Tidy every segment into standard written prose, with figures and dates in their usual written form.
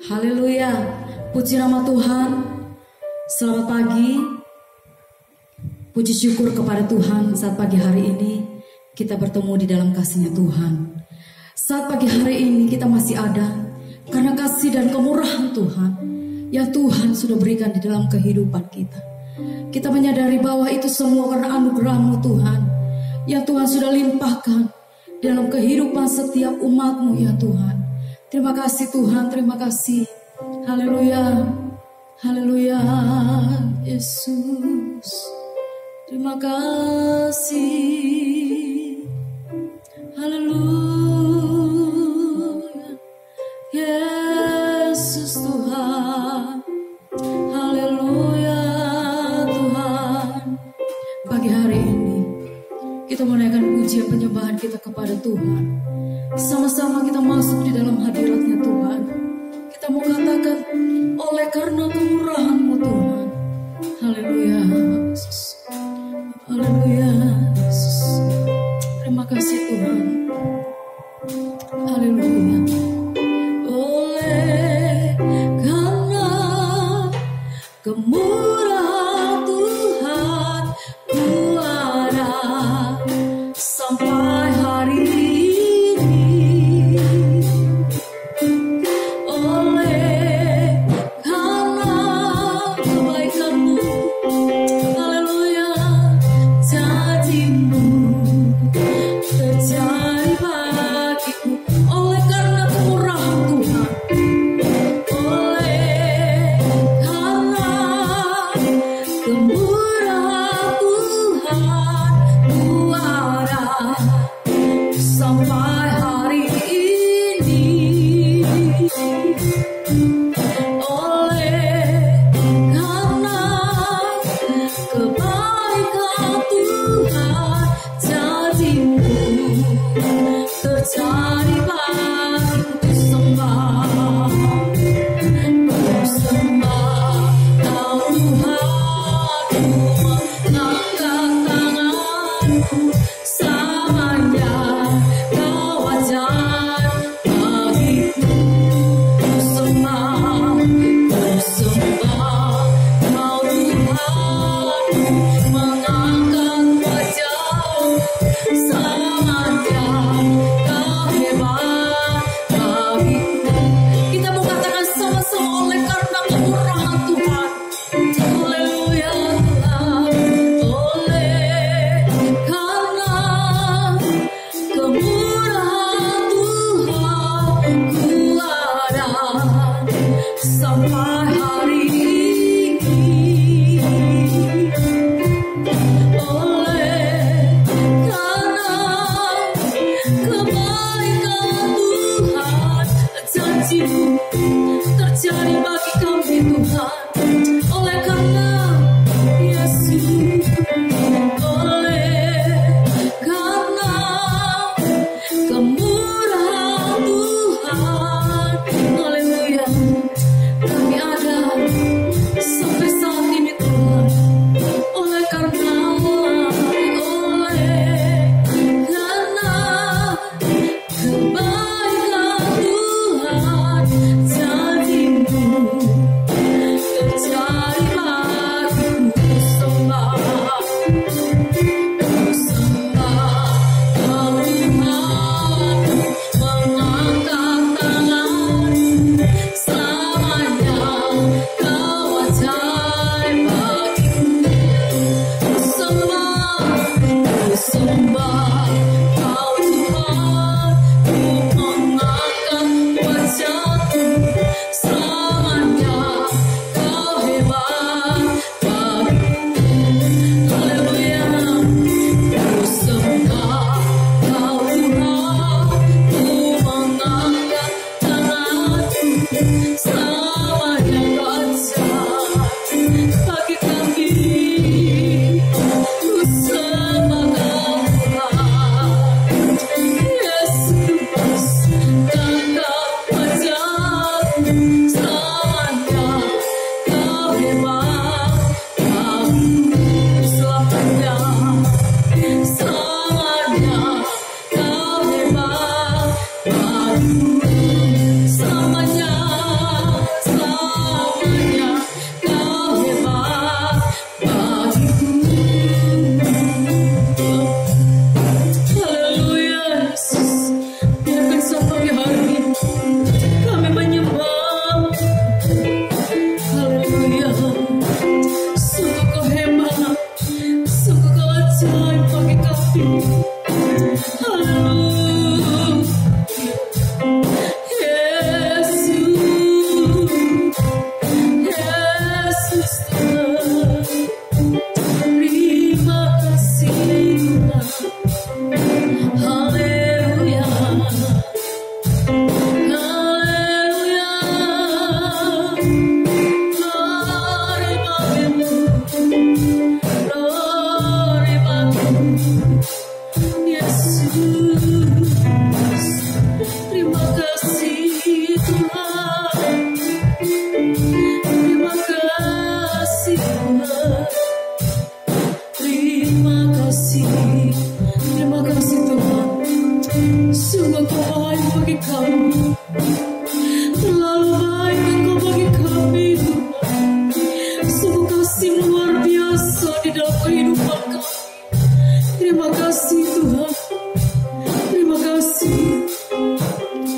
Haleluya, puji nama Tuhan. Selamat pagi. Puji syukur kepada Tuhan saat pagi hari ini kita bertemu di dalam kasih-Nya Tuhan. Saat pagi hari ini kita masih ada karena kasih dan kemurahan Tuhan yang Tuhan sudah berikan di dalam kehidupan kita. Kita menyadari bahwa itu semua karena anugerah-Mu Tuhan yang Tuhan sudah limpahkan dalam kehidupan setiap umat-Mu ya Tuhan. Terima kasih Tuhan, terima kasih. Haleluya, haleluya Yesus. Terima kasih. Haleluya Yesus Tuhan. Haleluya Tuhan. Pagi hari ini kita menaikkan pujian penyembahan kita kepada Tuhan. Sama-sama kita masuk di dalam hadirat-Nya Tuhan. Kita mau katakan oleh karena kemurahan-Mu Tuhan. Haleluya Yesus. Haleluya Yesus. Terima kasih Tuhan. Haleluya. Oleh karena kemurahan Tuhan ku ada sampai hari ini.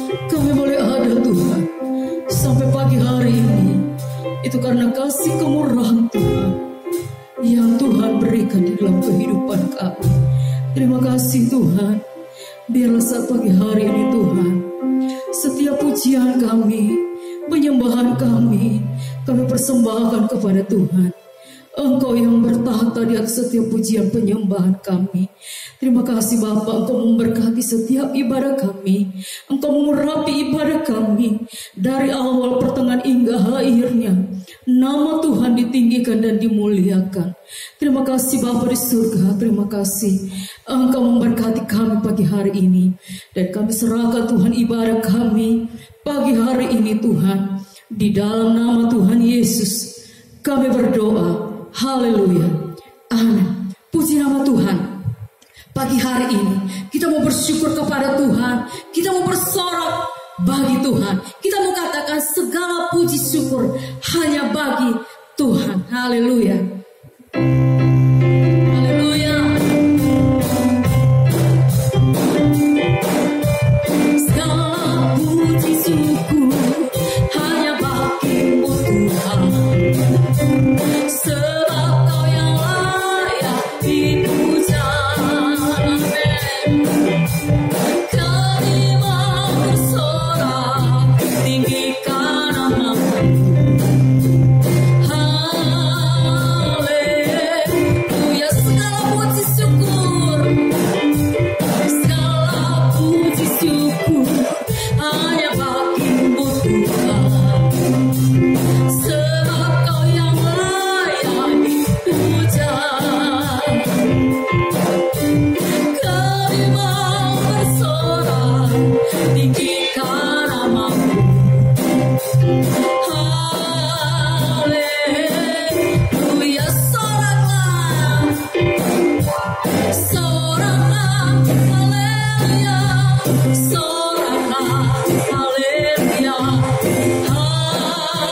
kami boleh ada Tuhan sampai pagi hari ini, itu karena kasih kemurahan Tuhan yang Tuhan berikan di dalam kehidupan kami. Terima kasih Tuhan. Biarlah saat pagi hari ini Tuhan, setiap pujian kami, penyembahan kami persembahkan kepada Tuhan. Engkau yang bertahta di atas setiap pujian penyembahan kami. Terima kasih Bapa, Engkau memberkati setiap ibadah kami. Engkau mengurapi ibadah kami dari awal, pertengahan hingga akhirnya. Nama Tuhan ditinggikan dan dimuliakan. Terima kasih Bapa di surga. Terima kasih Engkau memberkati kami pagi hari ini. Dan kami serahkan Tuhan ibadah kami pagi hari ini Tuhan. Di dalam nama Tuhan Yesus kami berdoa. Haleluya. Amin. Puji nama Tuhan. Pagi hari ini kita mau bersyukur kepada Tuhan. Kita mau bersorak bagi Tuhan. Kita mau katakan segala puji syukur hanya bagi Tuhan. Haleluya. Haleluya. Segala puji syukur hanya bagi-Mu Tuhan. Sebab Kau yang layak dipuja. Kami mau bersorak tinggikan nama-Mu. Haleluya. Segala puji syukur, segala puji syukur hanya bagi-Mu Tuhan. Sebab Kau yang layak dipuja. Kami mau bersorak tinggikan nama-Mu. Haleluya. Soraklah, soraklah, haleluya. Soraklah, haleluya. Haleluya.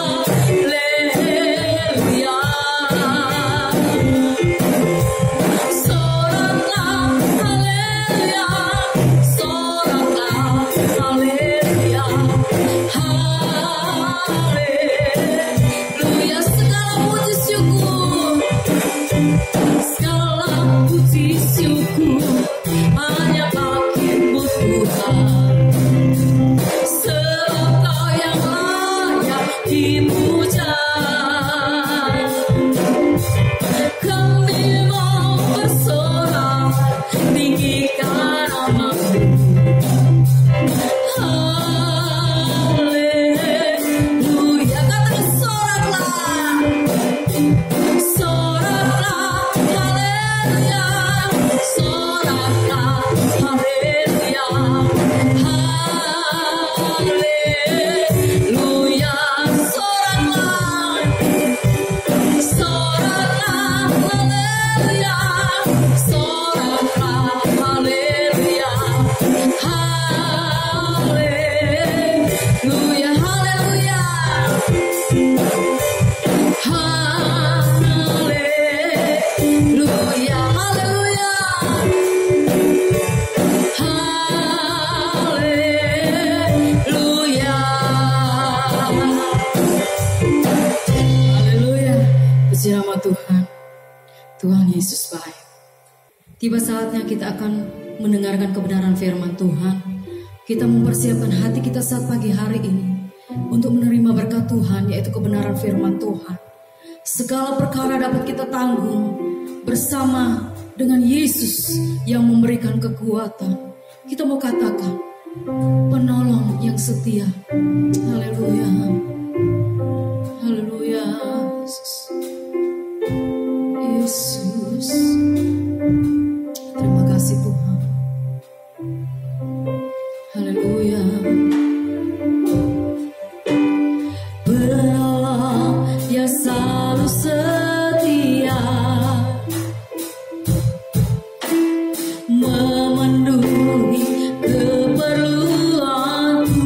Soraklah, haleluya. Soraklah, haleluya. Haleluya. Segala puji syukur, segala puji syukur hanya bagi-Mu Tuhan. Sebab Kau yang layak dipuja. Kami mau bersorak tinggikan nama-Mu. Haleluya. Katakan soraklah, soraklah, haleluya. Soraklah, haleluya. Haleluya. Soraklah, soraklah, haleluya. Soraklah, haleluya. Haleluya. Haleluya. Haleluya. Haleluya. Haleluya. Haleluya. Puji nama Tuhan. Tuhan Yesus baik. Tiba saatnya kita akan mendengarkan kebenaran firman Tuhan. Kita mempersiapkan hati kita saat pagi hari ini untuk menerima berkat Tuhan, yaitu kebenaran firman Tuhan. Segala perkara dapat kita tanggung bersama dengan Yesus yang memberikan kekuatan. Kita mau katakan, penolong yang setia. Haleluya. Haleluya. Yesus. Terima kasih Tuhan. Haleluya. Penolong yang selalu setia, memenuhi keperluanku.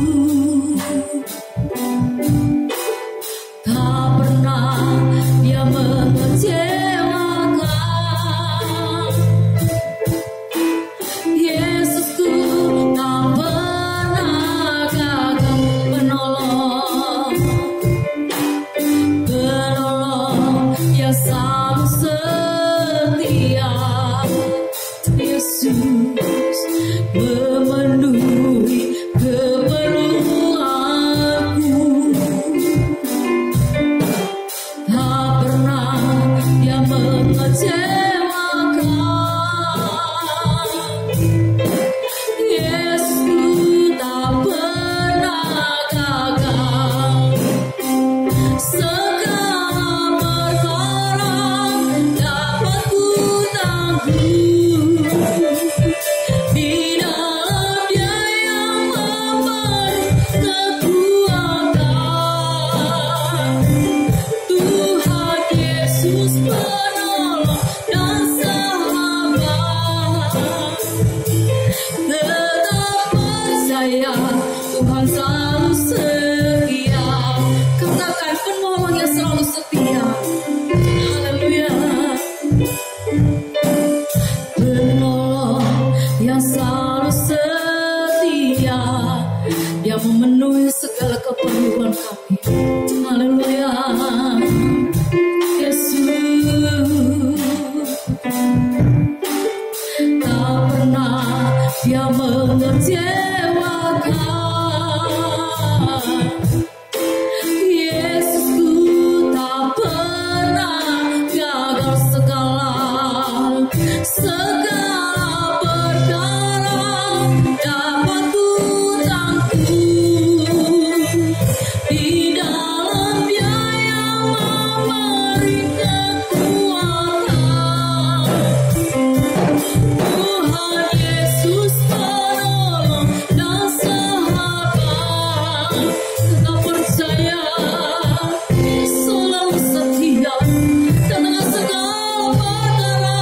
selalu setia. Katakan penolong yang selalu setia. Haleluya. Penolong yang selalu setia, Dia memenuhi segala keperluan kami. Haleluya. Yesus tak pernah Dia mengecewakan. Yesusku tak pernah gagal segala perkara dapat ku tanggung di dalam Dia yang memberi kekuatan. Tuhan Yesus penolong dan sahabat, tetap percaya, selalu setia, tengah segala perkara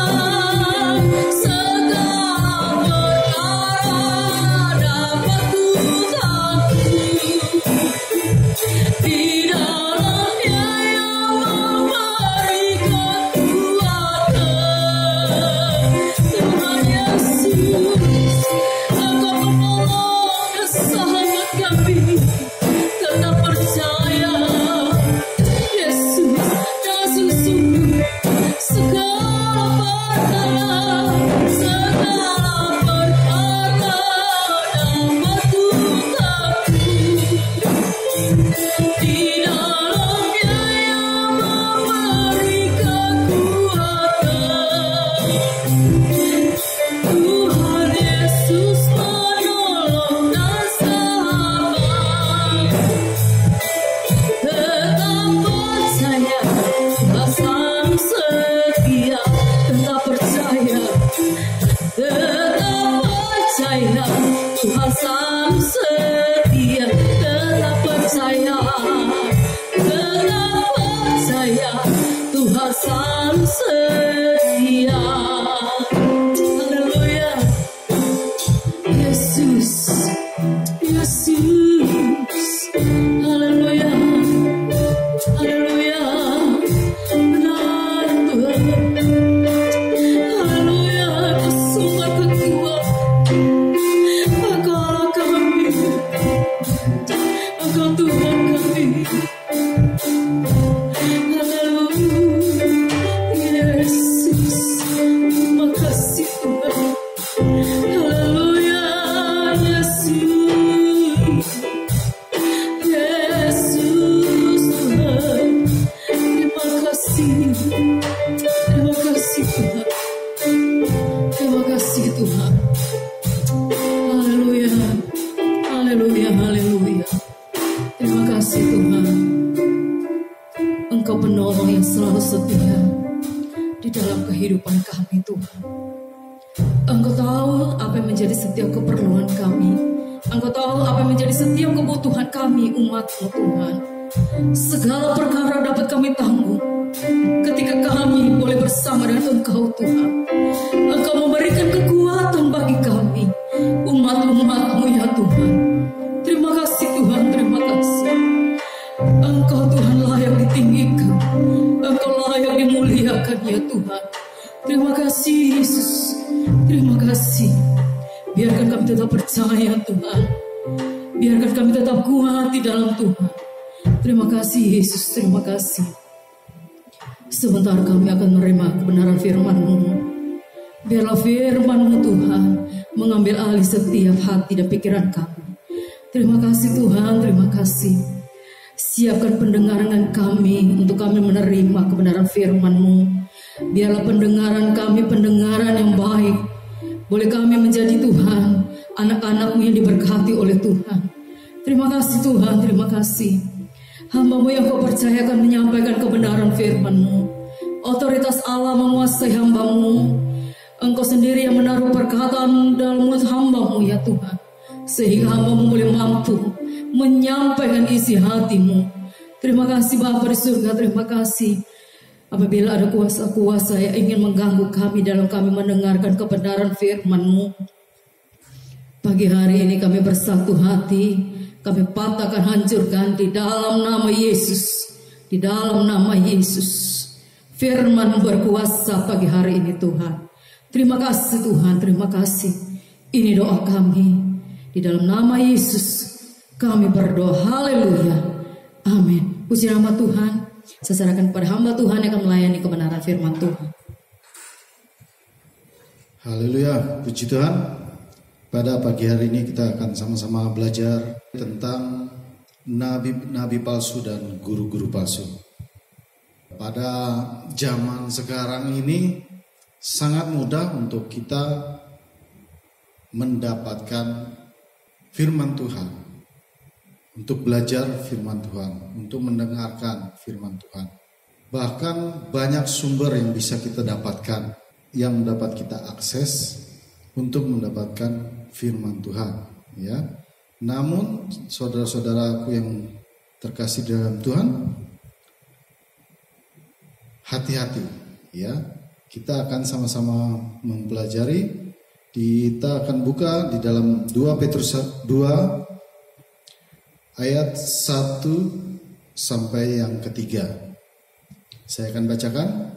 dapat ku tanggung di dalam Dia yang memberi kekuatan. Tuhan Yesus, Engkau penolong dan sahabat kami, tetap percaya. Yesus, dan sungguh segala perkara dapat ku tanggung di dalam Dia yang memberi kekuatan. Tuhan Yesus penolong dan sahabat, tetap percaya, Tuhan selalu setia. Tetap percaya, Tuhan selalu setia. Tetap percaya, Tuhan selalu setia. Haleluya. Yesus, Yesus, haleluya, haleluya, benar Tuhan. Haleluya, Kau sumber kekuatan, Engkaulah kami, Engkau Tuhan kami. Haleluya, Yesus, terima kasih Tuhan. Haleluya, Yesus, Yesus Tuhan. Terima kasih Tuhan. Terima kasih Tuhan. Haleluya, haleluya, haleluya. Terima kasih Tuhan. Engkau penolong yang selalu setia di dalam kehidupan kami Tuhan. Engkau tahu apa yang menjadi setiap keperluan kami. Engkau tahu apa yang menjadi setiap kebutuhan kami umat-Mu Tuhan. Segala perkara dapat kami tanggung ketika kami boleh bersama dengan Engkau Tuhan. Engkau memberikan kekuatan bagi kami, umat-umat-Mu ya Tuhan. Terima kasih Tuhan, terima kasih. Engkau Tuhan layak ditinggikan, Engkau layak dimuliakan ya Tuhan. Terima kasih Yesus, terima kasih. Biarkan kami tetap percaya Tuhan, biarkan kami tetap kuat di dalam Tuhan. Terima kasih Yesus, terima kasih. Sebentar kami akan menerima kebenaran firman-Mu. Biarlah firman-Mu Tuhan mengambil alih setiap hati dan pikiran kami. Terima kasih Tuhan, terima kasih. Siapkan pendengaran kami untuk kami menerima kebenaran firman-Mu. Biarlah pendengaran kami pendengaran yang baik. Boleh kami menjadi Tuhan anak-anak-Mu yang diberkati oleh Tuhan. Terima kasih Tuhan, terima kasih. Hamba-Mu yang Kau percayakan menyampaikan kebenaran firman-Mu. Otoritas Allah menguasai hamba-Mu. Engkau sendiri yang menaruh perkataan dalam mulut hamba-Mu ya Tuhan, sehingga hamba-Mu boleh mampu menyampaikan isi hati-Mu. Terima kasih Bapa di surga, terima kasih. Apabila ada kuasa-kuasa yang ingin mengganggu kami dalam kami mendengarkan kebenaran firman-Mu, pagi hari ini kami bersatu hati, kami patahkan, hancurkan di dalam nama Yesus. Di dalam nama Yesus. Firman berkuasa pagi hari ini Tuhan. Terima kasih Tuhan, terima kasih. Ini doa kami. Di dalam nama Yesus kami berdoa. Haleluya. Amin. Puji nama Tuhan. Saya serahkan kepada hamba Tuhan yang akan melayani kebenaran firman Tuhan. Haleluya, puji Tuhan. Pada pagi hari ini kita akan sama-sama belajar tentang nabi-nabi palsu dan guru-guru palsu. Pada zaman sekarang ini sangat mudah untuk kita mendapatkan firman Tuhan, untuk belajar firman Tuhan, untuk mendengarkan firman Tuhan. Bahkan banyak sumber yang bisa kita dapatkan, yang dapat kita akses untuk mendapatkan firman Tuhan, ya. Namun saudara-saudaraku yang terkasih dalam Tuhan, hati-hati, ya. Kita akan sama-sama mempelajari. Kita akan buka di dalam 2 Petrus 2 ayat 1 sampai yang ketiga. Saya akan bacakan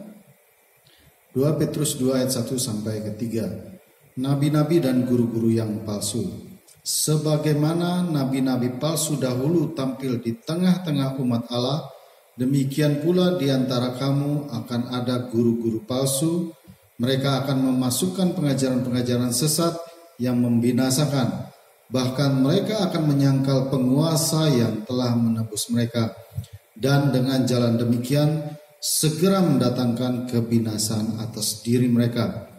2 Petrus 2 ayat 1 sampai ketiga. Nabi-nabi dan guru-guru yang palsu. Sebagaimana nabi-nabi palsu dahulu tampil di tengah-tengah umat Allah, demikian pula di antara kamu akan ada guru-guru palsu. Mereka akan memasukkan pengajaran-pengajaran sesat yang membinasakan. Bahkan mereka akan menyangkal penguasa yang telah menebus mereka. Dan dengan jalan demikian segera mendatangkan kebinasaan atas diri mereka.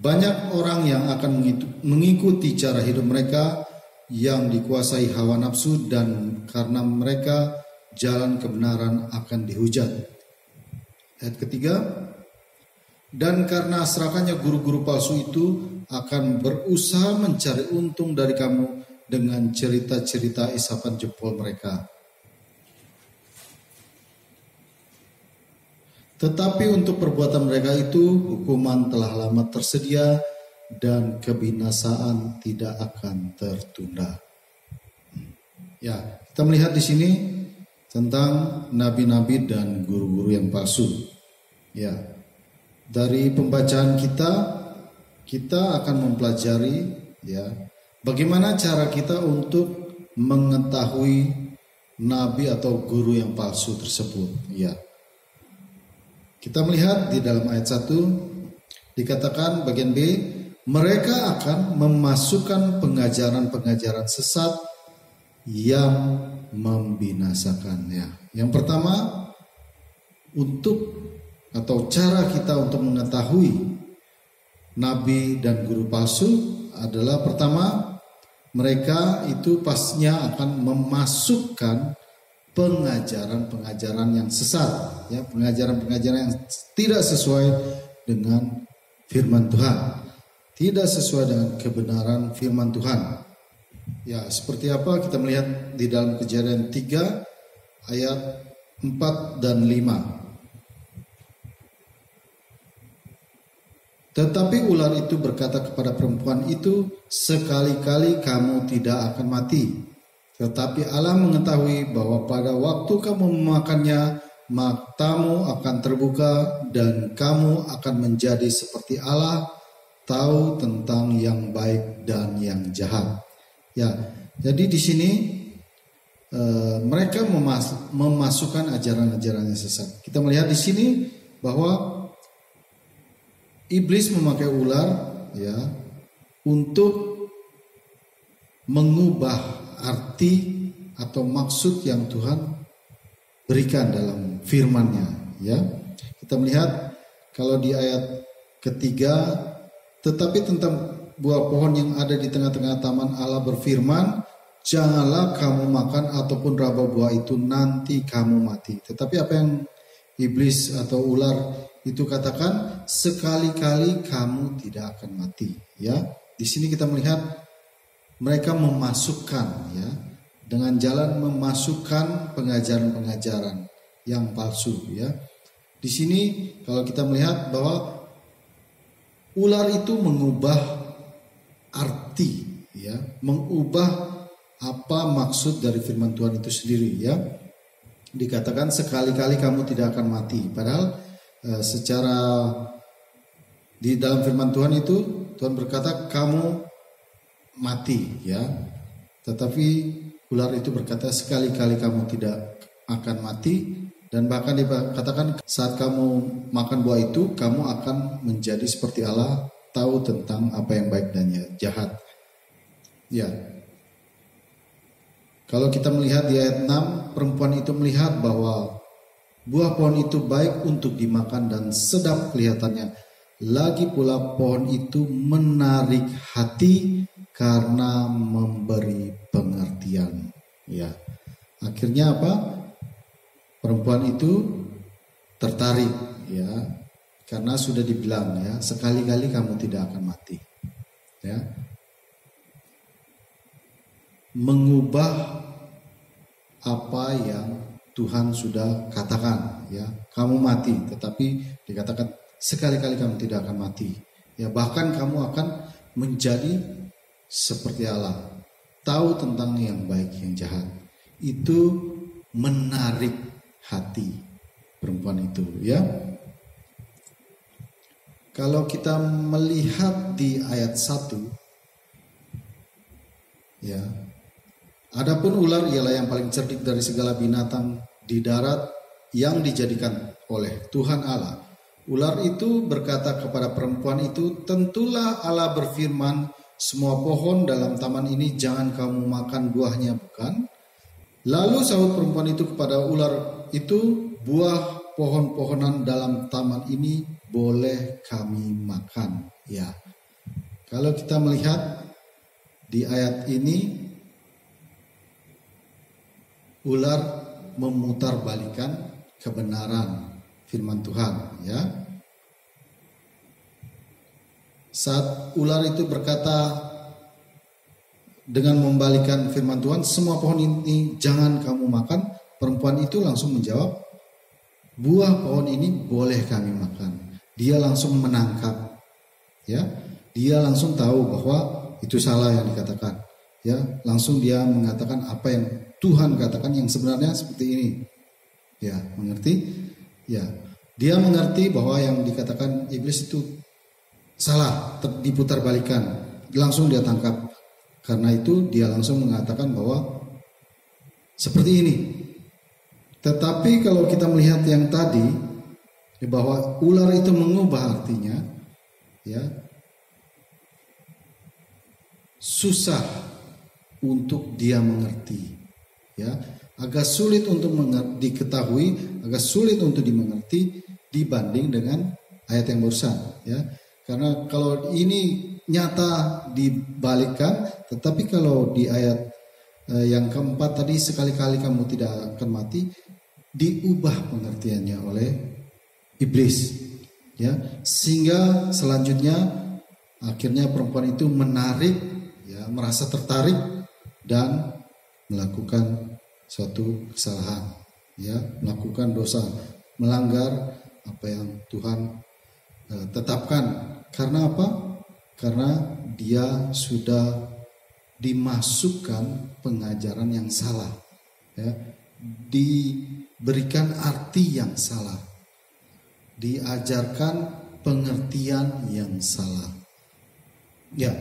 Banyak orang yang akan mengikuti cara hidup mereka yang dikuasai hawa nafsu, dan karena mereka jalan kebenaran akan dihujat. Ayat ketiga, dan karena serakannya guru-guru palsu itu akan berusaha mencari untung dari kamu dengan cerita-cerita isapan jempol mereka. Tetapi untuk perbuatan mereka itu hukuman telah lama tersedia dan kebinasaan tidak akan tertunda. Ya, kita melihat di sini tentang nabi-nabi dan guru-guru yang palsu. Ya, dari pembacaan kita akan mempelajari, ya, bagaimana cara kita untuk mengetahui nabi atau guru yang palsu tersebut. Ya. Kita melihat di dalam ayat 1 dikatakan bagian B, mereka akan memasukkan pengajaran-pengajaran sesat yang membinasakannya. Yang pertama, cara kita untuk mengetahui nabi dan guru palsu adalah, pertama, mereka itu pastinya akan memasukkan pengajaran-pengajaran yang sesat, ya, pengajaran-pengajaran yang tidak sesuai dengan firman Tuhan, tidak sesuai dengan kebenaran firman Tuhan. Ya, seperti apa kita melihat di dalam Kejadian 3 ayat 4 dan 5. Tetapi ular itu berkata kepada perempuan itu, sekali-kali kamu tidak akan mati. Tetapi Allah mengetahui bahwa pada waktu kamu memakannya, matamu akan terbuka dan kamu akan menjadi seperti Allah, tahu tentang yang baik dan yang jahat. Ya, jadi di sini mereka memasukkan ajaran-ajaran yang sesat. Kita melihat di sini bahwa iblis memakai ular, ya, untuk mengubah arti atau maksud yang Tuhan berikan dalam firman-Nya, ya. Kita melihat kalau di ayat ketiga, tetapi tentang buah pohon yang ada di tengah-tengah taman Allah berfirman, janganlah kamu makan ataupun raba buah itu, nanti kamu mati. Tetapi apa yang iblis atau ular itu katakan, sekali-kali kamu tidak akan mati, ya. Di sini kita melihat mereka memasukkan, ya, dengan jalan memasukkan pengajaran-pengajaran yang palsu, ya. Di sini kalau kita melihat bahwa ular itu mengubah arti, ya, mengubah apa maksud dari firman Tuhan itu sendiri ya. Dikatakan sekali-kali kamu tidak akan mati. Padahal secara di dalam firman Tuhan itu Tuhan berkata kamu mati ya. Tetapi ular itu berkata sekali-kali kamu tidak akan mati. Dan bahkan dikatakan saat kamu makan buah itu kamu akan menjadi seperti Allah, tahu tentang apa yang baik dan jahat. Ya. Kalau kita melihat di ayat 6, perempuan itu melihat bahwa buah pohon itu baik untuk dimakan dan sedap kelihatannya. Lagi pula pohon itu menarik hati karena memberi pengertian. Ya. Akhirnya apa? Perempuan itu tertarik ya, karena sudah dibilang ya, sekali-kali kamu tidak akan mati. Ya. Mengubah apa yang Tuhan sudah katakan ya, kamu mati, tetapi dikatakan sekali-kali kamu tidak akan mati. Ya, bahkan kamu akan menjadi seperti Allah, tahu tentang yang baik yang jahat. Itu menarik hati perempuan itu ya. Kalau kita melihat di ayat 1 ya, adapun ular ialah yang paling cerdik dari segala binatang di darat yang dijadikan oleh Tuhan Allah. Ular itu berkata kepada perempuan itu, tentulah Allah berfirman, semua pohon dalam taman ini jangan kamu makan buahnya, bukan? Lalu sahut perempuan itu kepada ular itu, buah pohon-pohonan dalam taman ini boleh kami makan. Ya, kalau kita melihat di ayat ini, ular memutarbalikkan kebenaran firman Tuhan. Ya, saat ular itu berkata dengan membalikan firman Tuhan, semua pohon ini jangan kamu makan. Perempuan itu langsung menjawab, buah pohon ini boleh kami makan. Dia langsung menangkap, ya, dia langsung tahu bahwa itu salah yang dikatakan, ya, langsung dia mengatakan apa yang Tuhan katakan yang sebenarnya seperti ini, ya, mengerti, ya, dia mengerti bahwa yang dikatakan iblis itu salah, diputarbalikkan, langsung dia tangkap. Karena itu dia langsung mengatakan bahwa seperti ini. Tetapi kalau kita melihat yang tadi, bahwa ular itu mengubah artinya, ya, susah untuk dia mengerti, ya, agak sulit untuk diketahui, agak sulit untuk dimengerti dibanding dengan ayat yang barusan, ya. Karena kalau ini nyata dibalikkan, tetapi kalau di ayat yang keempat tadi, sekali-kali kamu tidak akan mati, diubah pengertiannya oleh iblis, ya, sehingga selanjutnya akhirnya perempuan itu menarik, ya, merasa tertarik dan melakukan suatu kesalahan, ya, melakukan dosa, melanggar apa yang Tuhan tetapkan. Karena apa? Karena dia sudah dimasukkan pengajaran yang salah, ya, diberikan arti yang salah, diajarkan pengertian yang salah. Ya,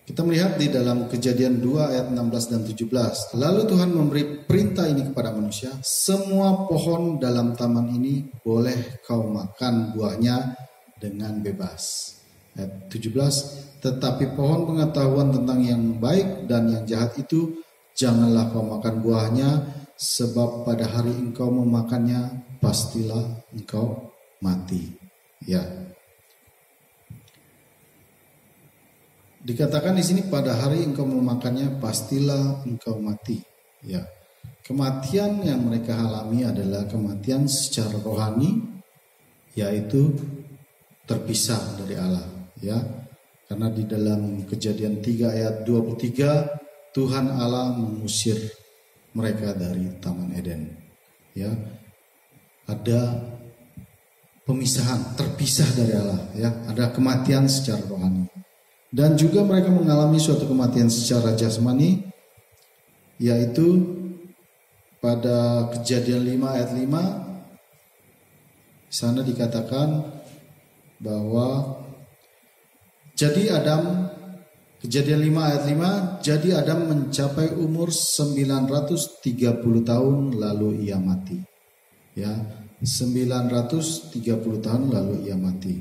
kita melihat di dalam Kejadian 2 ayat 16 dan 17. Lalu Tuhan memberi perintah ini kepada manusia, semua pohon dalam taman ini boleh kau makan buahnya dengan bebas. Ayat 17, tetapi pohon pengetahuan tentang yang baik dan yang jahat itu janganlah kau makan buahnya, sebab pada hari engkau memakannya pastilah engkau mati. Ya. Dikatakan di sini pada hari engkau memakannya pastilah engkau mati. Ya. Kematian yang mereka alami adalah kematian secara rohani, yaitu terpisah dari Allah. Ya, karena di dalam Kejadian 3 ayat 23 Tuhan Allah mengusir mereka dari Taman Eden. Ya, ada pemisahan, terpisah dari Allah. Ya, ada kematian secara rohani, dan juga mereka mengalami suatu kematian secara jasmani, yaitu pada Kejadian 5 ayat 5 sana dikatakan bahwa Kejadian 5 ayat 5, jadi Adam mencapai umur 930 tahun lalu ia mati. Ya, 930 tahun lalu ia mati.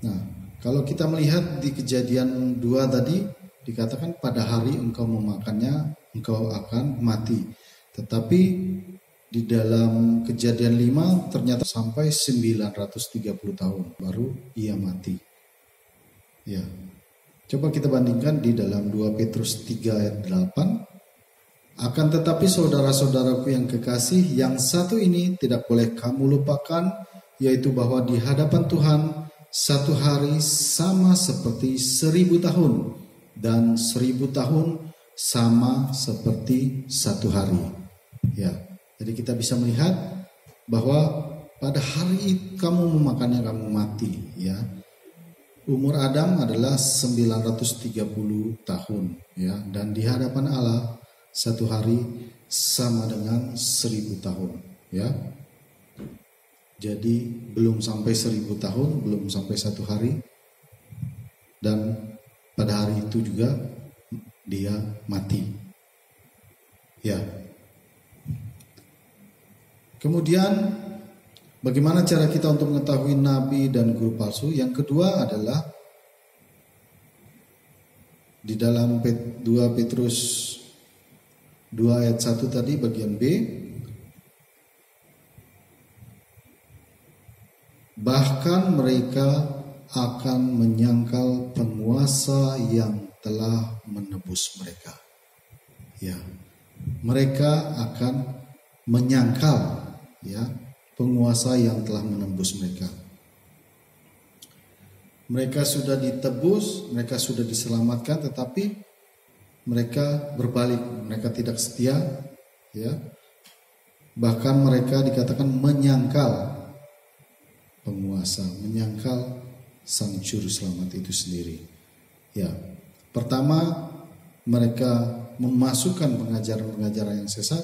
Nah, kalau kita melihat di Kejadian 2 tadi dikatakan pada hari engkau memakannya engkau akan mati. Tetapi di dalam Kejadian 5 ternyata sampai 930 tahun baru ia mati. Ya. Coba kita bandingkan di dalam 2 Petrus 3 ayat 8. Akan tetapi saudara-saudaraku yang kekasih, yang satu ini tidak boleh kamu lupakan, yaitu bahwa di hadapan Tuhan satu hari sama seperti 1000 tahun, dan 1000 tahun sama seperti satu hari. Ya, jadi kita bisa melihat bahwa pada hari kamu memakannya kamu mati. Ya, umur Adam adalah 930 tahun. Ya, dan di hadapan Allah satu hari sama dengan 1000 tahun. Ya, jadi belum sampai 1000 tahun, belum sampai satu hari, dan pada hari itu juga dia mati. Ya. Kemudian bagaimana cara kita untuk mengetahui nabi dan guru palsu? Yang kedua adalah di dalam 2 Petrus 2 ayat 1 tadi bagian B. Bahkan mereka akan menyangkal penguasa yang telah menebus mereka. Ya, mereka akan menyangkal ya penguasa yang telah menembus mereka. Mereka sudah ditebus, mereka sudah diselamatkan, tetapi mereka berbalik, mereka tidak setia, ya. Bahkan mereka dikatakan menyangkal penguasa, menyangkal sang juru selamat itu sendiri. Ya, pertama mereka memasukkan pengajaran-pengajaran yang sesat.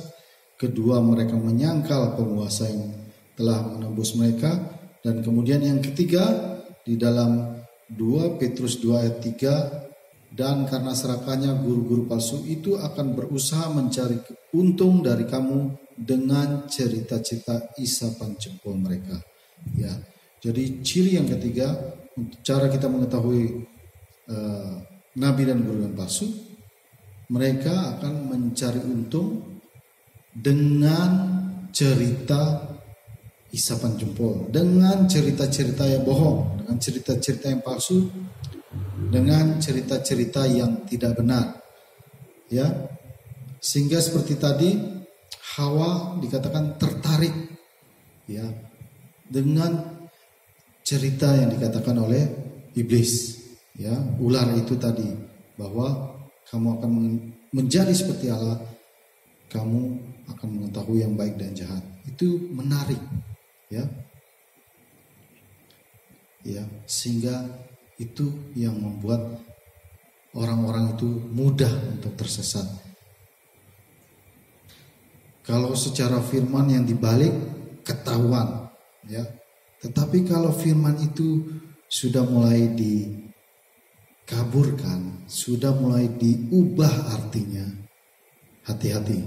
Kedua, mereka menyangkal penguasa yang telah menembus mereka. Dan kemudian yang ketiga, di dalam 2 Petrus 2 ayat 3, dan karena serakahnya guru-guru palsu itu akan berusaha mencari untung dari kamu dengan cerita-cerita isapan jempol mereka. Ya, jadi ciri yang ketiga, cara kita mengetahui nabi dan guru yang palsu, mereka akan mencari untung dengan cerita isapan jempol, dengan cerita-cerita yang bohong, dengan cerita-cerita yang palsu, dengan cerita-cerita yang tidak benar. Ya, sehingga seperti tadi Hawa dikatakan tertarik ya dengan cerita yang dikatakan oleh iblis, ya, ular itu tadi, bahwa kamu akan menjadi seperti Allah, kamu akan mengetahui yang baik dan jahat. Itu menarik, ya, ya, sehingga itu yang membuat orang-orang itu mudah untuk tersesat. Kalau secara firman yang dibalik ketahuan, ya, tetapi kalau firman itu sudah mulai dikaburkan, sudah mulai diubah artinya, hati-hati.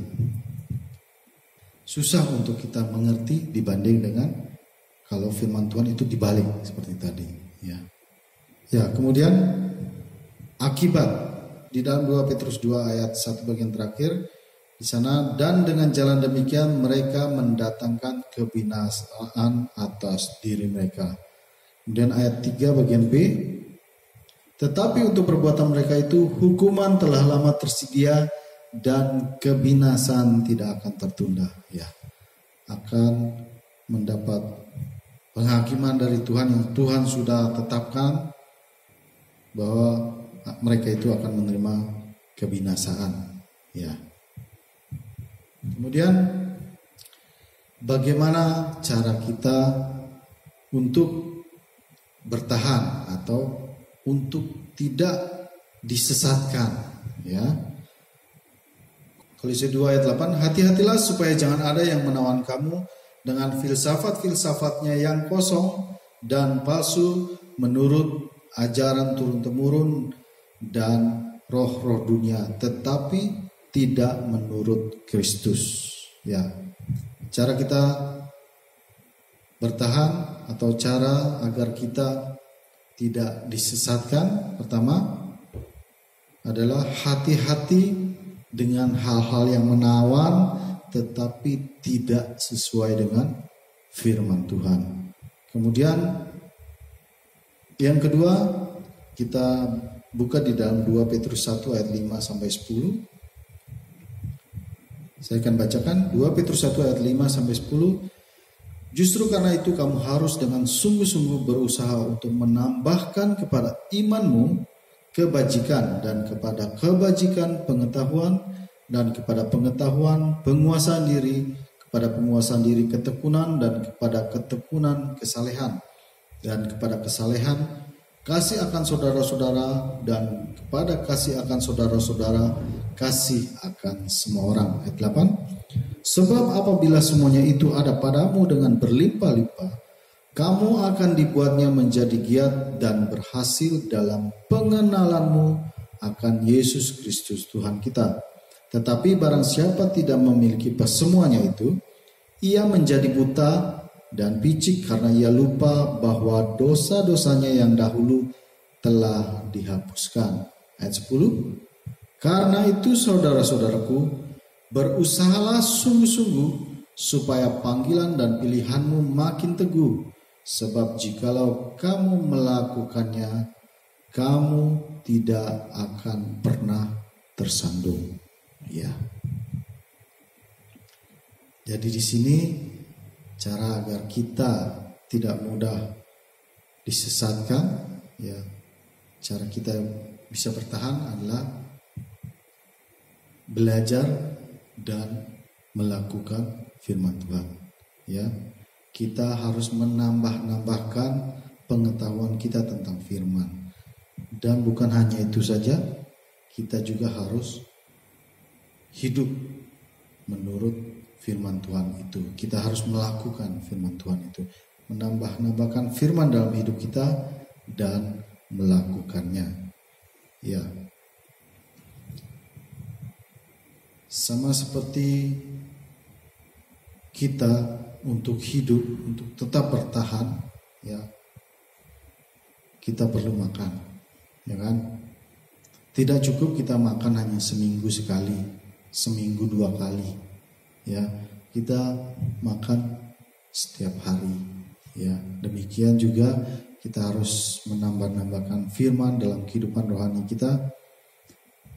Susah untuk kita mengerti dibanding dengan kalau firman Tuhan itu dibalik seperti tadi. Ya, ya, kemudian akibat di dalam 2 Petrus 2 ayat 1 bagian terakhir di sana, dan dengan jalan demikian mereka mendatangkan kebinasaan atas diri mereka. Kemudian ayat 3 bagian B, tetapi untuk perbuatan mereka itu hukuman telah lama tersedia dan kebinasaan tidak akan tertunda. Ya, akan mendapat penghakiman dari Tuhan yang Tuhan sudah tetapkan, bahwa mereka itu akan menerima kebinasaan. Ya. Kemudian bagaimana cara kita untuk bertahan atau untuk tidak disesatkan, ya? Kolose 2 ayat 8, hati-hatilah supaya jangan ada yang menawan kamu dengan filsafat-filsafatnya yang kosong dan palsu menurut ajaran turun-temurun dan roh-roh dunia, tetapi tidak menurut Kristus. Ya, cara kita bertahan atau cara agar kita tidak disesatkan, pertama adalah hati-hati dengan hal-hal yang menawan tetapi tidak sesuai dengan firman Tuhan. Kemudian yang kedua, kita buka di dalam 2 Petrus 1 ayat 5 sampai 10. Saya akan bacakan 2 Petrus 1 ayat 5 sampai 10. Justru karena itu kamu harus dengan sungguh-sungguh berusaha untuk menambahkan kepada imanmu kebajikan, dan kepada kebajikan pengetahuan, dan kepada pengetahuan penguasaan diri, kepada penguasaan diri ketekunan, dan kepada ketekunan kesalehan, dan kepada kesalehan kasih akan saudara-saudara, dan kepada kasih akan saudara-saudara kasih akan semua orang. Ayat 8. Sebab apabila semuanya itu ada padamu dengan berlimpah-limpah, kamu akan dibuatnya menjadi giat dan berhasil dalam pengenalanmu akan Yesus Kristus Tuhan kita. Tetapi barang siapa tidak memiliki semuanya itu, ia menjadi buta dan picik karena ia lupa bahwa dosa-dosanya yang dahulu telah dihapuskan. Ayat 10. Karena itu saudara-saudaraku, berusahalah sungguh-sungguh supaya panggilan dan pilihanmu makin teguh. Sebab jikalau kamu melakukannya, kamu tidak akan pernah tersandung. Ya. Jadi di sini cara agar kita tidak mudah disesatkan, ya. Cara kita bisa bertahan adalah belajar dan melakukan firman Tuhan. Ya. Kita harus menambahkan pengetahuan kita tentang firman. Dan bukan hanya itu saja, kita juga harus hidup menurut firman Tuhan itu. Kita harus melakukan firman Tuhan itu. Menambahkan firman dalam hidup kita dan melakukannya. Ya. Sama seperti kita untuk hidup, untuk tetap bertahan, ya, kita perlu makan, ya kan? Tidak cukup kita makan hanya seminggu sekali, seminggu 2 kali, ya. Kita makan setiap hari, ya. Demikian juga kita harus menambahkan firman dalam kehidupan rohani kita,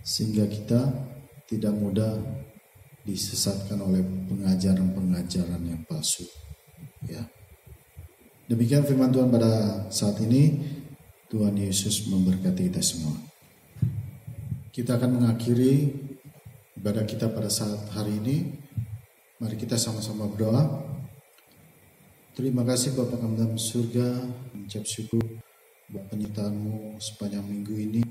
sehingga kita tidak mudah disesatkan oleh pengajaran-pengajaran yang palsu. Ya. Demikian firman Tuhan pada saat ini. Tuhan Yesus memberkati kita semua. Kita akan mengakhiri ibadah kita pada saat hari ini. Mari kita sama-sama berdoa. Terima kasih Bapa kami dalam surga, mengucap syukur buat penyertaan-Mu sepanjang minggu ini,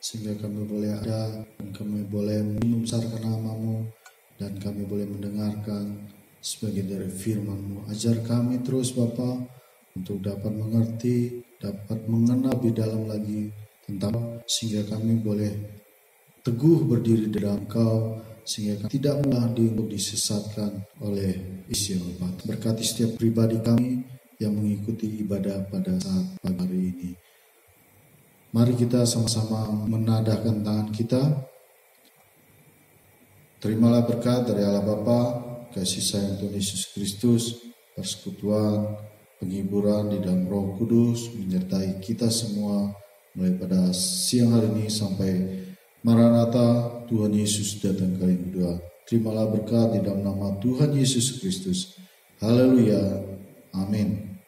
sehingga kami boleh ada dan kami boleh membesarkan nama-Mu, dan kami boleh mendengarkan sebagian dari firman-Mu. Ajar kami terus Bapa untuk dapat mengerti, dapat mengenal lebih dalam lagi tentang, sehingga kami boleh teguh berdiri di dalam Engkau, sehingga kami tidak mudah untuk disesatkan oleh isi Bapa. Berkati setiap pribadi kami yang mengikuti ibadah pada saat pagi hari ini. Mari kita sama-sama menadahkan tangan kita. Terimalah berkat dari Allah Bapa, kasih sayang Tuhan Yesus Kristus, persekutuan, penghiburan di dalam Roh Kudus menyertai kita semua mulai pada siang hari ini sampai Maranatha, Tuhan Yesus datang kali kedua. Terimalah berkat di dalam nama Tuhan Yesus Kristus. Haleluya. Amin.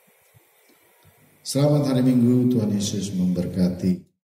Selamat hari Minggu, Tuhan Yesus memberkati.